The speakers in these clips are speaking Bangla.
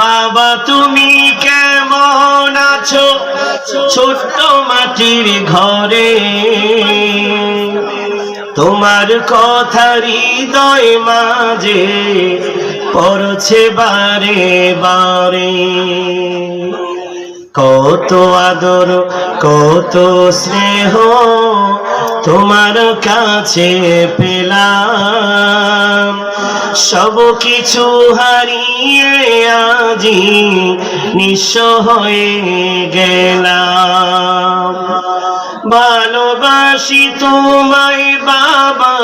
বাবা তুমি কেমন আছো ছোট্ট মাটির ঘরে, তোমার কথা হৃদয় মাঝে পড়ছে বারে বারে। কত আদর কত স্নেহ তোমার কাছে পেলাম, সব কিছু হারিয়ে আজি নিঃস্ব হয়ে গেলাম। ভালোবাসি তোমায় বাবা,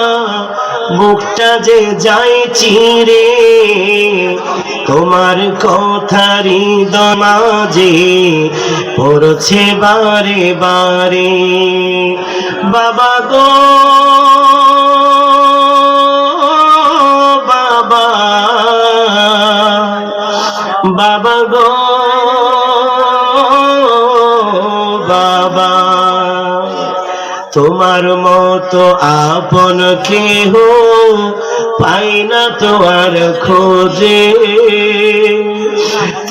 বুকটা যে যায় চিরে, তোমার কথা হৃদয় মাঝে পড়ছে বারে বারে। বাবা গো বাবা, বাবা গো বাবা, তোমার মতো আপন কেহ পাই না তো আর খোঁজে,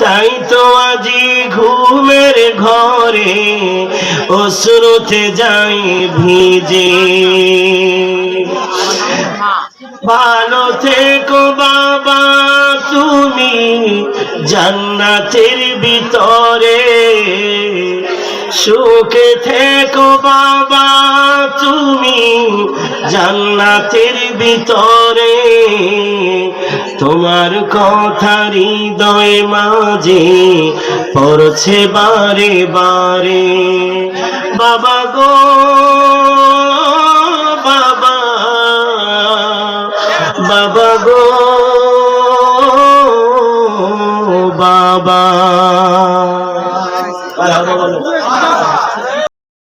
তাই তো আজি ঘুমের ঘরে অশ্রুতে যাই ভিজে। ভালো থেকো বাবা তুমি জান্নাতের ভিতরে, সুখে থেকো বাবা তুমি জান্নাতের ভিতরে, তোমার কথা হৃদয় মাঝে পড়ছে বারে বারে। বাবা গো বাবা, বাবা গো বাবা।